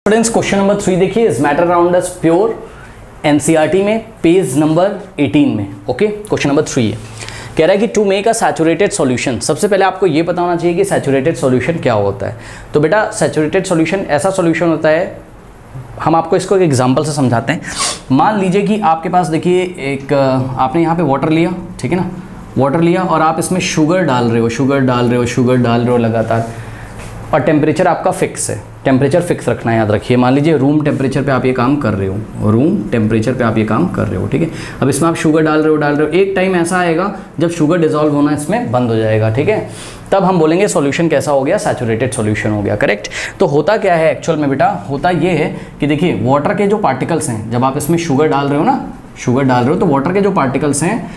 Students question number 3 देखिए, is matter around us pure, NCERT में page number 18 में। Okay, question number 3 है, कह रहा है कि to make a saturated solution. सबसे पहले आपको ये पता होना चाहिए कि सैचुरेटेड सॉल्यूशन क्या होता है। तो बेटा सैचुरेटेड सॉल्यूशन ऐसा सॉल्यूशन होता है, हम आपको इसको एक एग्जांपल से समझाते हैं। मान लीजिए कि आपके पास देखिए एक आपने यहाँ पे वाटर लिया, ठीक है ना, वाटर लिया और आप इसमें शुगर डाल रहे हो लगातार, और टेम्परेचर आपका फिक्स है, टेम्परेचर फिक्स रखना है, याद रखिए। मान लीजिए रूम टेम्परेचर पे आप ये काम कर रहे हो, ठीक है। अब इसमें आप शुगर डाल रहे हो, एक टाइम ऐसा आएगा जब शुगर डिजोल्व होना इसमें बंद हो जाएगा, ठीक है। तब हम बोलेंगे सॉल्यूशन कैसा हो गया, सैचुरेटेड सॉल्यूशन हो गया, करेक्ट। तो होता क्या है एक्चुअल में बेटा, होता ये है कि देखिए वाटर के जो पार्टिकल्स हैं, जब आप इसमें शुगर डाल रहे हो तो वाटर के जो पार्टिकल्स हैं,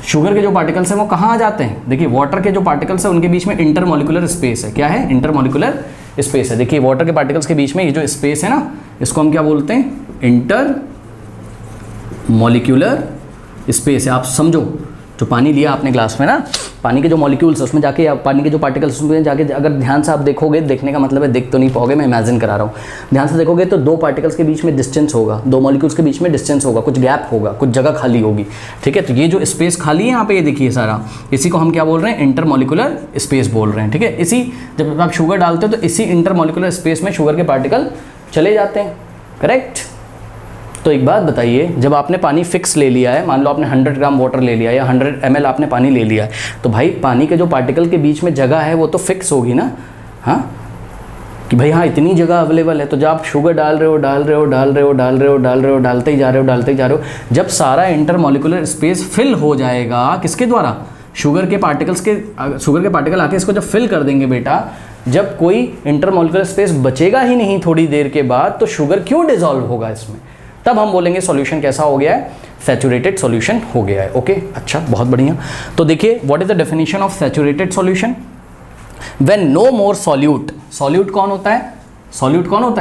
शुगर के जो पार्टिकल्स हैं वो कहाँ आ जाते हैं। देखिए वाटर के जो पार्टिकल्स हैं उनके बीच में इंटरमॉलिक्यूलर स्पेस है। क्या है? इंटरमॉलिक्यूलर स्पेस है। देखिए वाटर के पार्टिकल्स के बीच में ये जो स्पेस है ना, इसको हम क्या बोलते हैं, इंटरमॉलिक्यूलर स्पेस है। आप समझो, जो पानी लिया आपने ग्लास में ना, पानी के जो मॉलिक्यूल्स है उसमें जाके, या पानी के जो पार्टिकल्स उसमें जाके अगर ध्यान से आप देखोगे, देखने का मतलब है देख तो नहीं पाओगे, मैं इमेजिन करा रहा हूँ, ध्यान से देखोगे तो दो पार्टिकल्स के बीच में डिस्टेंस होगा, दो मॉलिक्यूल्स के बीच में डिस्टेंस होगा, कुछ गैप होगा, कुछ जगह खाली होगी, ठीक है। तो ये जो स्पेस खाली है यहाँ पे, ये देखिए सारा, इसी को हम क्या बोल रहे हैं, इंटरमॉलिक्यूलर स्पेस बोल रहे हैं, ठीक है। इसी जब आप शुगर डालते हो तो इसी इंटरमॉलिक्यूलर स्पेस में शुगर के पार्टिकल चले जाते हैं, करेक्ट। तो एक बात बताइए, जब आपने पानी फिक्स ले लिया है, मान लो आपने 100 ग्राम वाटर ले लिया या 100 ml आपने पानी ले लिया है, तो भाई पानी के जो पार्टिकल के बीच में जगह है वो तो फिक्स होगी ना, हाँ, कि भाई हाँ इतनी जगह अवेलेबल है। तो जब आप शुगर डालते ही जा रहे हो, जब सारा इंटरमॉलिक्यूलर स्पेस फिल हो जाएगा, किसके द्वारा, शुगर के पार्टिकल आके इसको जब फिल कर देंगे बेटा, जब कोई इंटरमॉलिक्यूलर स्पेस बचेगा ही नहीं थोड़ी देर के बाद, तो शुगर क्यों डिजॉल्व होगा इसमें, तब हम बोलेंगे सॉल्यूशन कैसा हो गया है, सैचुरेटेड सॉल्यूशन हो गया है। ओके, अच्छा, बहुत बढ़िया। तो देखिए what is the definition of saturated solution, when no more solute. Solute कौन होता है,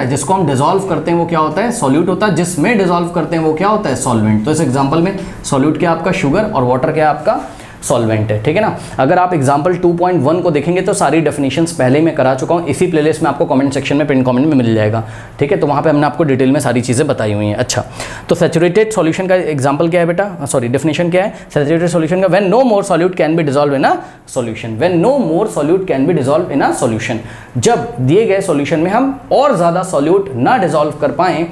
जिसको हम डिसॉल्व करते हैं वो क्या होता है, सॉल्यूट होता है। जिसमें डिसॉल्व करते हैं वो क्या होता है, सॉल्वेंट। तो इस एग्जांपल में सॉल्यूट क्या आपका शुगर और वाटर क्या आपका सॉल्वेंट है, ठीक है ना। अगर आप एग्जांपल 2.1 को देखेंगे तो सारी डेफिनेशंस पहले ही मैं करा चुका हूँ, इसी प्लेलिस्ट में आपको कमेंट सेक्शन में, पिन कमेंट में मिल जाएगा, ठीक है। तो वहाँ पे हमने आपको डिटेल में सारी चीज़ें बताई हुई हैं। अच्छा, तो सैचुरेटेड सॉल्यूशन का एग्जांपल क्या है बेटा, सॉरी डेफिनेशन क्या है सैचुरेटेड सॉल्यूशन का, when no more solute can be dissolve in a solution. When no more solute can be dissolve in a solution, जब दिए गए सॉल्यूशन में हम और ज़्यादा सॉल्यूट ना डिसॉल्व कर पाएँ,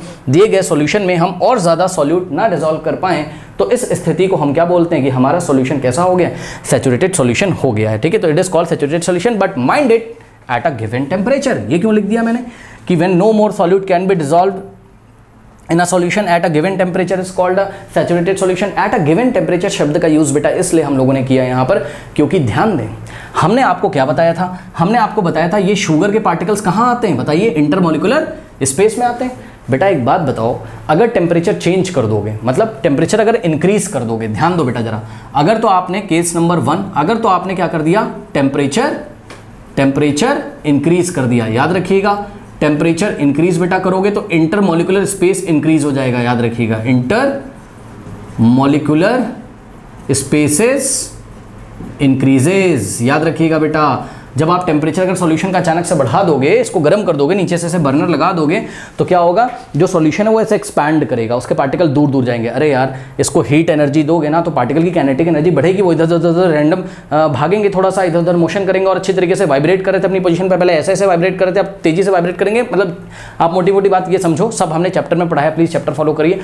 तो इस स्थिति को हम क्या बोलते हैं कि हमारा सॉल्यूशन कैसा हो गया, सैचुरेटेड सॉल्यूशन हो गया है, ठीक है। तो it is called saturated solution, but mind it at a given temperature. ये क्यों लिख दिया मैंने कि when no more solute can be dissolved in a solution at a given temperature is called a saturated solution. At a given temperature शब्द का use बेटा इसलिए हम लोगों ने किया यहाँ पर, क्योंकि ध्यान दें, हमने आपको क्या बताया था, हमने आपको बताया था ये शुगर के पार्टिकल्स कहाँ आते हैं, बताइए, इंटरमॉलिक्यूलर स्पेस में आते हैं। बेटा एक बात बताओ, अगर टेम्परेचर चेंज कर दोगे, मतलब टेम्परेचर अगर इंक्रीज कर दोगे, ध्यान दो बेटा जरा, अगर तो आपने केस नंबर 1, अगर तो आपने क्या कर दिया, टेम्परेचर इंक्रीज कर दिया, याद रखिएगा, टेम्परेचर इंक्रीज बेटा करोगे तो इंटरमॉलिक्यूलर स्पेस इंक्रीज हो जाएगा, याद रखिएगा, इंटरमॉलिक्यूलर स्पेसेस इंक्रीजेज, याद रखिएगा बेटा। जब आप टेम्परेचर अगर सॉल्यूशन का अचानक से बढ़ा दोगे, इसको गर्म कर दोगे, नीचे से बर्नर लगा दोगे, तो क्या होगा, जो सॉल्यूशन है वो ऐसे एक्सपैंड करेगा, उसके पार्टिकल दूर दूर जाएंगे। अरे यार, इसको हीट एनर्जी दोगे ना तो पार्टिकल की काइनेटिक एनर्जी बढ़ेगी, वो इधर उधर रैंडम भागेंगे, थोड़ा सा इधर उधर मोशन करेंगे और अच्छी तरीके से वाइब्रेट कर रहे थे अपनी पोजीशन पर, पहले ऐसे वाइब्रेट कर रहे थे, अब तेजी से वाइब्रेट करेंगे। मतलब आप मोटी मोटी बात ये समझो, सब हमने चैप्टर में पढ़ा है, प्लीज चैप्टर फॉलो करिए।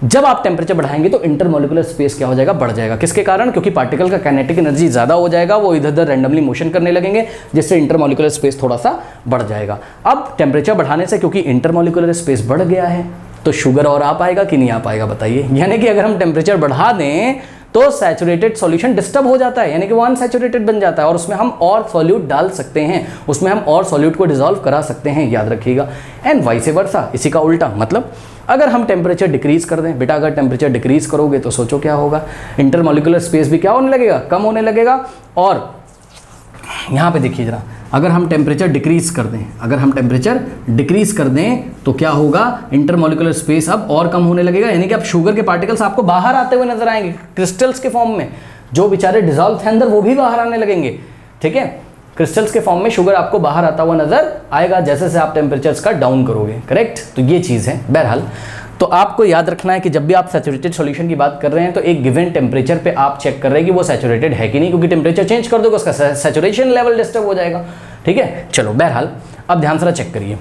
जब आप टेम्परेचर बढ़ाएंगे तो इंटरमॉलिक्यूलर स्पेस क्या हो जाएगा, बढ़ जाएगा, किसके कारण, क्योंकि पार्टिकल का काइनेटिक एनर्जी ज़्यादा हो जाएगा, वो इधर उधर रैंडमली मोशन करने लगेंगे, जिससे इंटरमॉलिक्यूलर स्पेस थोड़ा सा बढ़ जाएगा। अब टेम्परेचर बढ़ाने से क्योंकि इंटरमॉलिक्यूलर स्पेस बढ़ गया है, तो शुगर और आ पाएगा कि नहीं आ पाएगा, बताइए। यानी कि अगर हम टेम्परेचर बढ़ा दें तो सैचुरेटेड सॉल्यूशन डिस्टर्ब हो जाता है, यानी कि वो अनसैचुरेटेड बन जाता है, और उसमें हम और सॉल्यूट डाल सकते हैं, उसमें हम और सॉल्यूट को डिसॉल्व करा सकते हैं, याद रखिएगा। एंड वाइस वर्सा, इसी का उल्टा, मतलब अगर हम टेम्परेचर डिक्रीज कर दें बेटा, अगर टेम्परेचर डिक्रीज करोगे तो सोचो क्या होगा, इंटरमॉलिक्यूलर स्पेस भी क्या होने लगेगा, कम होने लगेगा। और यहाँ पे देखिए जरा, अगर हम टेम्परेचर डिक्रीज कर दें तो क्या होगा, इंटरमॉलिक्यूलर स्पेस अब और कम होने लगेगा, यानी कि अब शुगर के पार्टिकल्स आपको बाहर आते हुए नजर आएंगे क्रिस्टल्स के फॉर्म में, जो बेचारे डिसॉल्व थे अंदर वो भी बाहर आने लगेंगे, ठीक है। क्रिस्टल्स के फॉर्म में शुगर आपको बाहर आता हुआ नजर आएगा जैसे जैसे आप टेम्परेचर्स का डाउन करोगे, करेक्ट। तो ये चीज़ है। बहरहाल तो आपको याद रखना है कि जब भी आप सैचुरेटेड सॉल्यूशन की बात कर रहे हैं तो एक गिवन टेम्परेचर पे आप चेक कर रहे हैं कि वो सैचुरेटेड है कि नहीं, क्योंकि टेम्परेचर चेंज कर दोगे उसका सैचुरेशन लेवल डिस्टर्ब हो जाएगा, ठीक है। चलो बहरहाल अब ध्यान से चेक करिए,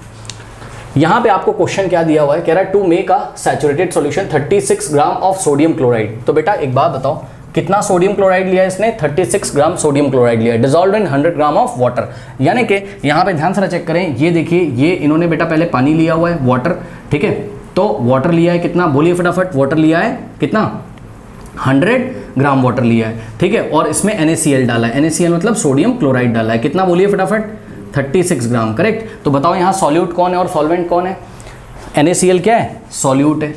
यहाँ पे आपको क्वेश्चन क्या दिया हुआ है, कह रहा है to make a saturated solution 36 gram of sodium chloride. तो बेटा एक बात बताओ, कितना सोडियम क्लोराइड लिया है इसने, 36 ग्राम सोडियम क्लोराइड लिया है, dissolved in 100 gram of water. यानी कि यहाँ पे ध्यान से चेक करें, ये देखिए ये इन्होंने बेटा पहले पानी लिया हुआ है, वाटर, ठीक है। तो वाटर लिया है कितना, बोलिए फटाफट, वाटर लिया है कितना, 100 ग्राम वाटर लिया है, ठीक है। और इसमें NaCl डाला है, NaCl मतलब सोडियम क्लोराइड डाला है, कितना बोलिए फटाफट, 36 ग्राम, करेक्ट। तो बताओ यहाँ सॉल्यूट कौन है और सॉल्वेंट कौन है, NaCl क्या है, सॉल्यूट है,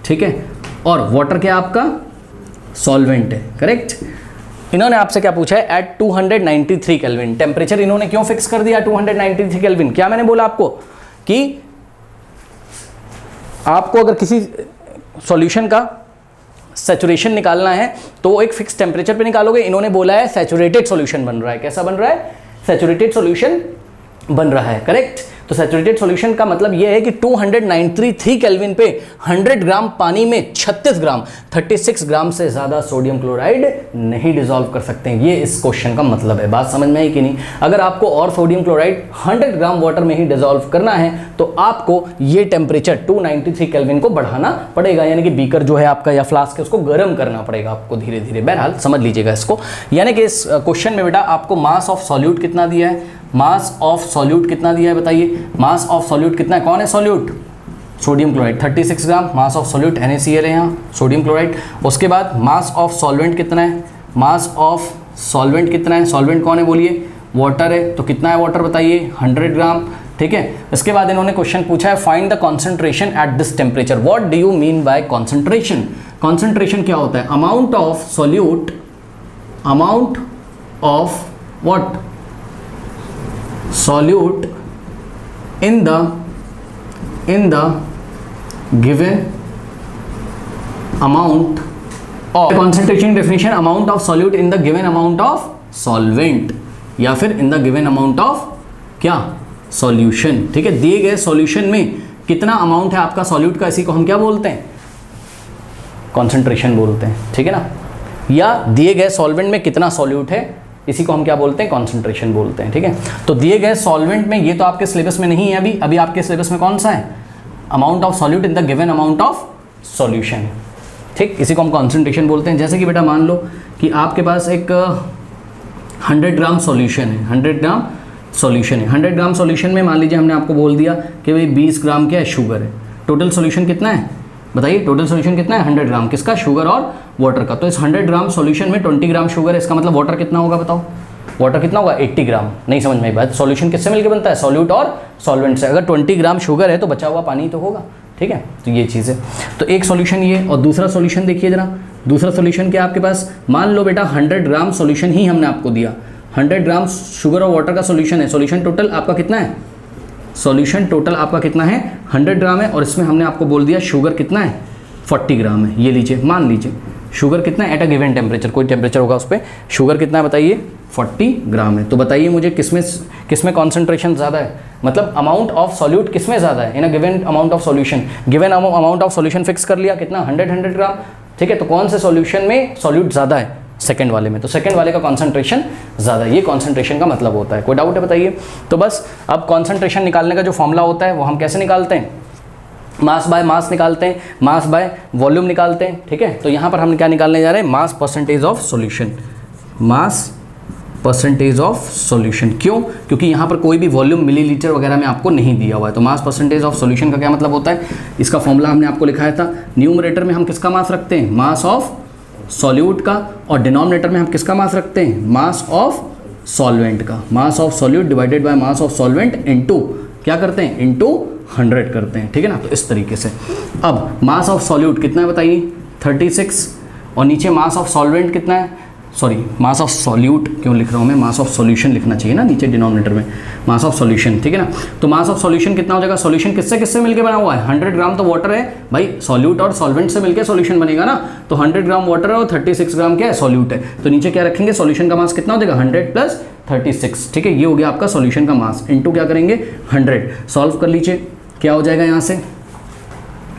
ठीक है, और वाटर क्या आपका सॉल्वेंट है, करेक्ट। इन्होंने आपसे क्या पूछा है, एट 293 केल्विन, टेम्परेचर इन्होंने क्यों फिक्स कर दिया 293 केल्विन, क्या मैंने बोला आपको कि आपको अगर किसी सॉल्यूशन का सैचुरेशन निकालना है तो एक फिक्स टेम्परेचर पे निकालोगे, इन्होंने बोला है सैचुरेटेड सॉल्यूशन बन रहा है, कैसा बन रहा है, सैचुरेटेड सॉल्यूशन बन रहा है, करेक्ट। तो सैचुरेटेड सॉल्यूशन का मतलब यह है कि 293 केल्विन पे 100 ग्राम पानी में 36 ग्राम 36 ग्राम से ज़्यादा सोडियम क्लोराइड नहीं डिसॉल्व कर सकते हैं। ये इस क्वेश्चन का मतलब है, बात समझ में आई कि नहीं। अगर आपको और सोडियम क्लोराइड 100 ग्राम वाटर में ही डिसॉल्व करना है तो आपको ये टेम्परेचर 293 केल्विन को बढ़ाना पड़ेगा, यानी कि बीकर जो है आपका या फ्लास्क है उसको गर्म करना पड़ेगा आपको धीरे धीरे। बहरहाल समझ लीजिएगा इसको, यानी कि इस क्वेश्चन में बेटा आपको मास ऑफ सॉल्यूट कितना दिया है, मास ऑफ सॉल्यूट कितना दिया है बताइए, मास ऑफ सॉल्यूट कितना है, कौन है solute, sodium chloride 36 gram, mass of solute NaCl है यहाँ, सोडियम क्लोराइड। उसके बाद मास ऑफ सॉल्वेंट कितना है, मास ऑफ सॉल्वेंट कितना है, सॉल्वेंट कौन है बोलिए, वाटर है, तो कितना है वाटर बताइए, 100 ग्राम, ठीक है। इसके बाद इन्होंने क्वेश्चन पूछा है find the concentration at this temperature, what do you mean by concentration. Concentration क्या होता है, amount of solute, amount of what, solute in the given amount of, concentration definition amount of solute in the given amount of solvent या फिर in the given amount of क्या, solution, ठीक है। दिए गए solution में कितना अमाउंट है आपका सॉल्यूट का, इसी को हम क्या बोलते हैं, कॉन्सेंट्रेशन बोलते हैं, ठीक है ना। या दिए गए सॉल्वेंट में कितना सॉल्यूट है, इसी को हम क्या बोलते हैं, कॉन्सेंट्रेशन बोलते हैं, ठीक है। तो दिए गए सॉल्वेंट में, ये तो आपके सिलेबस में नहीं है अभी, अभी आपके सिलेबस में कौन सा है, amount of solute in the given amount of solution, ठीक, इसी को हम कॉन्सेंट्रेशन बोलते हैं। जैसे कि बेटा मान लो कि आपके पास एक 100 ग्राम सॉल्यूशन है, 100 ग्राम सॉल्यूशन है, 100 ग्राम सॉल्यूशन में मान लीजिए हमने आपको बोल दिया कि भाई 20 ग्राम क्या है, शुगर है। टोटल सॉल्यूशन कितना है बताइए, टोटल सॉल्यूशन कितना है, 100 ग्राम, किसका, शुगर और वाटर का। तो इस 100 ग्राम सॉल्यूशन में 20 ग्राम शुगर है, इसका मतलब वाटर कितना होगा बताओ, वाटर कितना होगा, 80 ग्राम। नहीं समझ में आई बात, सॉल्यूशन किससे मिलकर बनता है, सॉल्यूट और सॉल्वेंट से। अगर 20 ग्राम शुगर है तो बचा हुआ पानी तो होगा, ठीक है। तो ये चीज़ है, तो एक सॉल्यूशन ये, और दूसरा सॉल्यूशन देखिए जरा, दूसरा सॉल्यूशन क्या आपके पास, मान लो बेटा 100 ग्राम सॉल्यूशन ही हमने आपको दिया, 100 ग्राम शुगर और वाटर का सॉल्यूशन है, सॉल्यूशन टोटल आपका कितना है, सॉल्यूशन टोटल आपका कितना है, 100 ग्राम है, और इसमें हमने आपको बोल दिया शुगर कितना है, 40 ग्राम है। ये लीजिए, मान लीजिए शुगर कितना है एट अ गिवन टेम्परेचर, कोई टेम्परेचर होगा उस पर, शुगर कितना है बताइए, 40 ग्राम है। तो बताइए मुझे किसमें कॉन्सेंट्रेशन ज़्यादा है, मतलब अमाउंट ऑफ सॉल्यूट किसमें ज़्यादा है in a given amount of solution. Given amount of solution fix कर लिया कितना, 100 ग्राम, ठीक है। तो कौन से सॉल्यूशन में सॉल्यूट ज़्यादा है, सेकंड वाले में, तो सेकंड वाले का कॉन्सेंट्रेशन ज़्यादा है। ये कॉन्सेंट्रेशन का मतलब होता है। कोई डाउट है बताइए। तो बस अब कॉन्सेंट्रेशन निकालने का जो फॉर्मूला होता है वो हम कैसे निकालते हैं, मास बाय मास निकालते हैं, मास बाय वॉल्यूम निकालते हैं, ठीक है। तो यहाँ पर हम क्या निकालने जा रहे हैं, mass percentage of solution, mass percentage of solution. क्यों, क्योंकि यहाँ पर कोई भी वॉल्यूम मिलीलीटर वगैरह में आपको नहीं दिया हुआ है। तो मास परसेंटेज ऑफ सॉल्यूशन का क्या मतलब होता है, इसका फॉर्मूला हमने आपको लिखाया था। न्यूमरेटर में हम किसका मास रखते हैं, मास ऑफ सॉल्यूट का, और डिनोमिनेटर में हम किसका मास रखते हैं, मास ऑफ सॉल्वेंट का। Mass of solute divided by mass of solvent into क्या करते हैं, इनटू 100 करते हैं, ठीक है ना। तो इस तरीके से अब मास ऑफ सॉल्यूट कितना है बताइए, 36, और नीचे मास ऑफ सॉल्वेंट कितना है, सॉरी मास ऑफ सॉल्यूट क्यों लिख रहा हूँ मैं, मास ऑफ सॉल्यूशन लिखना चाहिए ना नीचे डिनोमिनेटर में, मास ऑफ सॉल्यूशन, ठीक है ना। तो मास ऑफ सॉल्यूशन कितना हो जाएगा, सॉल्यूशन किससे किससे मिलकर बना हुआ है, 100 ग्राम तो वाटर है भाई, सॉल्यूट और सॉल्वेंट से मिलकर सॉल्यूशन बनेगा ना। तो 100 ग्राम वाटर है और 36 ग्राम क्या है, सॉल्यूट है। तो नीचे क्या रखेंगे, सॉल्यूशन का मास कितना हो जाएगा, 100 प्लस 36, ठीक है। ये हो गया आपका सॉल्यूशन का मास, इनटू क्या करेंगे 100। सॉल्व कर लीजिए, क्या हो जाएगा यहाँ से,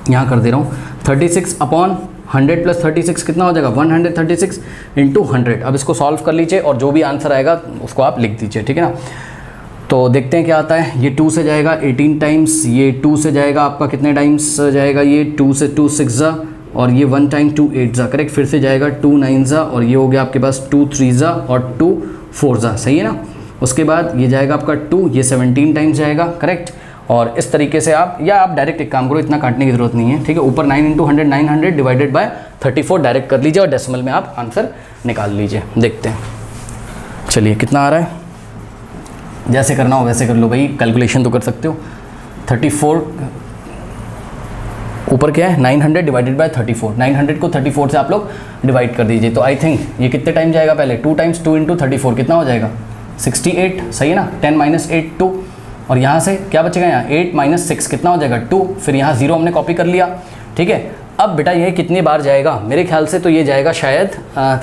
यहाँ कर दे रहा हूँ 36 अपॉन 100 प्लस 36 कितना हो जाएगा 136 इंटू 100। अब इसको सॉल्व कर लीजिए और जो भी आंसर आएगा उसको आप लिख दीजिए, ठीक है ना। तो देखते हैं क्या आता है। ये 2 से जाएगा 18 टाइम्स, ये 2 से जाएगा आपका कितने टाइम्स जाएगा, ये 2 से 2 6 जा, और ये 1 टाइम 2 8 जा, करेक्ट। फिर से जाएगा 2 9 जा, और ये हो गया आपके पास 2 3 जा और 2 4 जा, सही है ना। उसके बाद ये जाएगा आपका 2, ये 17 टाइम्स जाएगा, करेक्ट। और इस तरीके से आप, या आप डायरेक्ट एक काम करो, इतना काटने की जरूरत नहीं है, ठीक है। ऊपर 9 इंटू 100 900 डिवाइडेड बाय 34 डायरेक्ट कर लीजिए और डेसिमल में आप आंसर निकाल लीजिए। देखते हैं, चलिए कितना आ रहा है। जैसे करना हो वैसे कर लो भाई, कैलकुलेशन तो कर सकते हो। 34 ऊपर क्या है 900 डिवाइडेड बाय 34, 900 को 34 से आप लोग डिवाइड कर दीजिए। तो आई थिंक ये कितने टाइम जाएगा, पहले 2 टाइम्स 2 इंटू 34 कितना हो जाएगा 68, सही है ना। 10 माइनस 8 2, और यहाँ से क्या बचेगा, यहाँ 8 माइनस 6 कितना हो जाएगा 2, फिर यहाँ 0 हमने कॉपी कर लिया, ठीक है। अब बेटा ये कितनी बार जाएगा, मेरे ख्याल से तो ये जाएगा शायद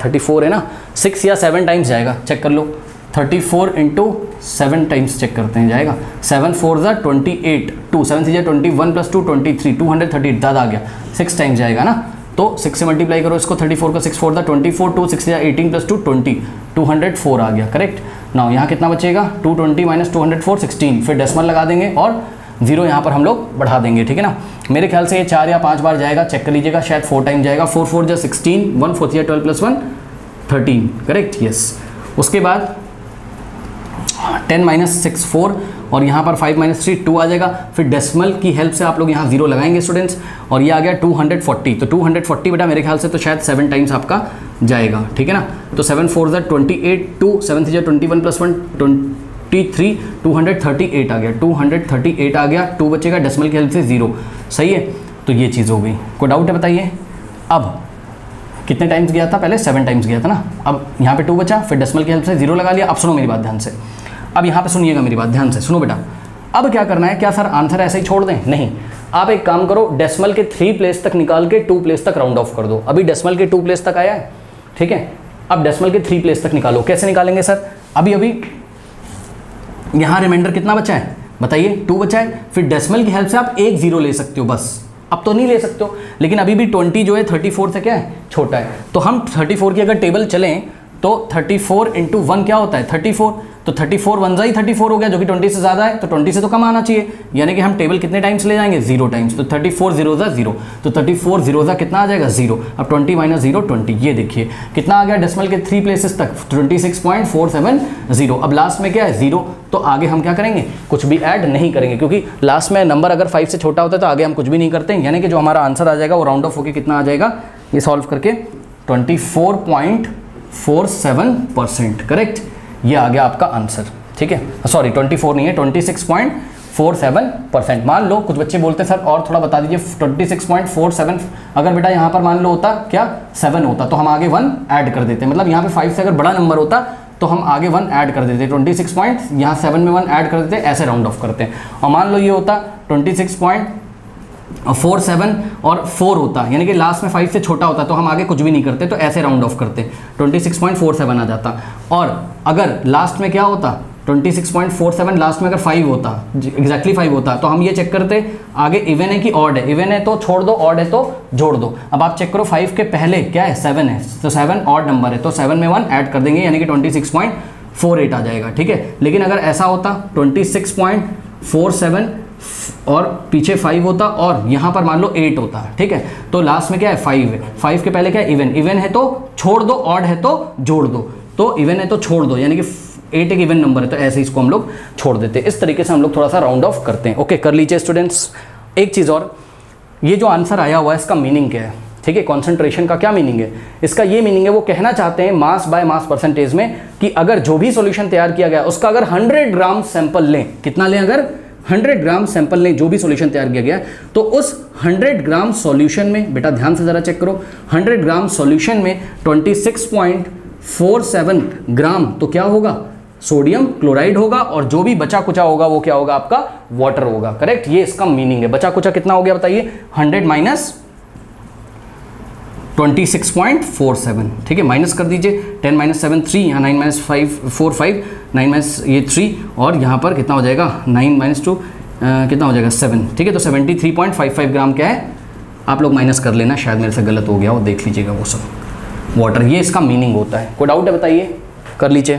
34 है ना, 6 या 7 टाइम्स जाएगा, चेक कर लो। 34 इंटू 7 टाइम्स चेक करते हैं, जाएगा 7 4 ज़ा 28, 2 7 3 21 प्लस 2 23, 238 ज़्यादा आ गया, 6 टाइम्स जाएगा ना। तो 6 से मल्टीप्लाई करो इसको, 34 का 6 4 ज़ा 24, 2 6 18 प्लस 2 20, 204 आ गया, करेक्ट। नाउ यहाँ कितना बचेगा 220 माइनस 204 16, फिर डेसिमल लगा देंगे और 0 यहाँ पर हम लोग बढ़ा देंगे, ठीक है ना। मेरे ख्याल से ये 4 या 5 बार जाएगा, चेक कर लीजिएगा, शायद 4 टाइम जाएगा। 4 4 ज़ा 16, 1 4 12 प्लस 1 13, करेक्ट, यस। उसके बाद 10 माइनस 6 4, और यहाँ पर 5 माइनस 3 2 आ जाएगा। फिर डेसिमल की हेल्प से आप लोग यहाँ 0 लगाएंगे स्टूडेंट्स, और ये आ गया 240। तो 240 बेटा मेरे ख्याल से तो शायद 7 टाइम्स आपका जाएगा, ठीक है ना। तो 7 4 ज़ा 28, 2 7 3 ज़ा 21 प्लस 1 23, 238 आ गया, 238 आ गया। 2 बचेगा, डेसिमल की हेल्प से 0, सही है। तो ये चीज़ हो गई, कोई डाउट है बताइए। अब कितने टाइम्स गया था, पहले 7 टाइम्स गया था ना। अब यहाँ पे 2 बचा, फिर डेसिमल की हेल्प से 0 लगा लिया। अब सुनो मेरी बात ध्यान से, अब यहाँ पे सुनिएगा मेरी बात ध्यान से, सुनो बेटा। अब क्या करना है, क्या सर आंसर ऐसे ही छोड़ दें, नहीं। आप एक काम करो, डेसिमल के 3 प्लेस तक निकाल के 2 प्लेस तक राउंड ऑफ कर दो। अभी डेसिमल के 2 प्लेस तक आया है, ठीक है। अब डेसिमल के 3 प्लेस तक निकालो। कैसे निकालेंगे सर, अभी अभी यहाँ रिमाइंडर कितना बचा है बताइए, 2 बचा है। फिर डेसिमल की हेल्प से आप 1 0 ले सकते हो बस, अब तो नहीं ले सकते हो, लेकिन अभी भी 20 जो है 34 से क्या है छोटा है। तो हम 34 की अगर टेबल चलें तो 34 इंटू 1 क्या होता है 34, तो 34 1 जा ही 34 हो गया, जो कि 20 से ज़्यादा है, तो 20 से तो कम आना चाहिए। यानी कि हम टेबल कितने टाइम्स ले जाएंगे 0 टाइम्स। तो 34 0 ज़ा 0, तो 34 0 ज़ा कितना आ जाएगा 0। अब 20 माइनस 0 20, ये देखिए कितना आ गया डेसिमल के 3 प्लेसेस तक 26.470। अब लास्ट में क्या है 0, तो आगे हम क्या करेंगे, कुछ भी ऐड नहीं करेंगे, क्योंकि लास्ट में नंबर अगर 5 से छोटा होता है तो आगे हम कुछ भी नहीं करते। यानी कि जो हमारा आंसर आ जाएगा वो राउंड ऑफ होकर कितना आ जाएगा, ये सॉल्व करके 24.47%, करेक्ट। ये आ गया आपका आंसर, ठीक है। सॉरी 24 नहीं है, 26.47%। मान लो कुछ बच्चे बोलते हैं सर और थोड़ा बता दीजिए, 26.47 अगर बेटा यहाँ पर मान लो होता क्या 7 होता तो हम आगे 1 ऐड कर देते, मतलब यहाँ पे 5 से अगर बड़ा नंबर होता तो हम आगे 1 ऐड कर देते, 26 पॉइंट यहाँ 7 में 1 ऐड कर देते, ऐसे राउंड ऑफ करते हैं। और मान लो ये होता 26.47 और 4 होता, यानी कि लास्ट में 5 से छोटा होता तो हम आगे कुछ भी नहीं करते, तो ऐसे राउंड ऑफ करते, 26.47 आ जाता। और अगर लास्ट में क्या होता 26.47, लास्ट में अगर 5 होता, एग्जैक्टली 5 होता, तो हम ये चेक करते आगे इवन है कि ऑड है, इवन है तो छोड़ दो, ऑड है तो जोड़ दो। अब आप चेक करो 5 के पहले क्या है 7 है, तो 7 ऑड नंबर है, तो 7 में 1 ऐड कर देंगे, यानी कि 26.48 आ जाएगा, ठीक है। लेकिन अगर ऐसा होता 26.47 और पीछे 5 होता और यहाँ पर मान लो 8 होता, ठीक है, तो लास्ट में क्या है 5 है, 5 के पहले क्या है इवन, इवन है तो छोड़ दो, ऑड है तो जोड़ दो, तो इवन है तो छोड़ दो, यानी कि 8 एक इवन नंबर है, तो ऐसे इसको हम लोग छोड़ देते हैं। इस तरीके से हम लोग थोड़ा सा राउंड ऑफ करते हैं। ओके, कर लीजिए स्टूडेंट्स। एक चीज़ और, ये जो आंसर आया हुआ है इसका मीनिंग क्या है, ठीक है, कॉन्सेंट्रेशन का क्या मीनिंग है, इसका ये मीनिंग है, वो कहना चाहते हैं मास बाय मास परसेंटेज में कि अगर जो भी सॉल्यूशन तैयार किया गया उसका अगर 100 ग्राम सैंपल लें, कितना लें, अगर 100 ग्राम सैंपल लें, जो भी सॉल्यूशन तैयार किया गया, तो उस 100 ग्राम सॉल्यूशन में, बेटा ध्यान से ज़रा चेक करो, 100 ग्राम सॉल्यूशन में 26.47 ग्राम तो क्या होगा, सोडियम क्लोराइड होगा, और जो भी बचा कुचा होगा वो क्या होगा, आपका वाटर होगा, करेक्ट। ये इसका मीनिंग है। बचा कुचा कितना हो गया बताइए, 100 माइनस 26.47, ठीक है, माइनस कर दीजिए, 10 माइनस 7 3, यहाँ 9 माइनस 5 4 5, 9 माइनस ये 3, और यहाँ पर कितना हो जाएगा 9 माइनस 2 कितना हो जाएगा 7, ठीक है। तो 73.55 ग्राम क्या है, आप लोग माइनस कर लेना, शायद मेरे से गलत हो गया हो, देख लीजिएगा वो सब वाटर, ये इसका मीनिंग होता है। कोई डाउट है बताइए, कर लीजिए।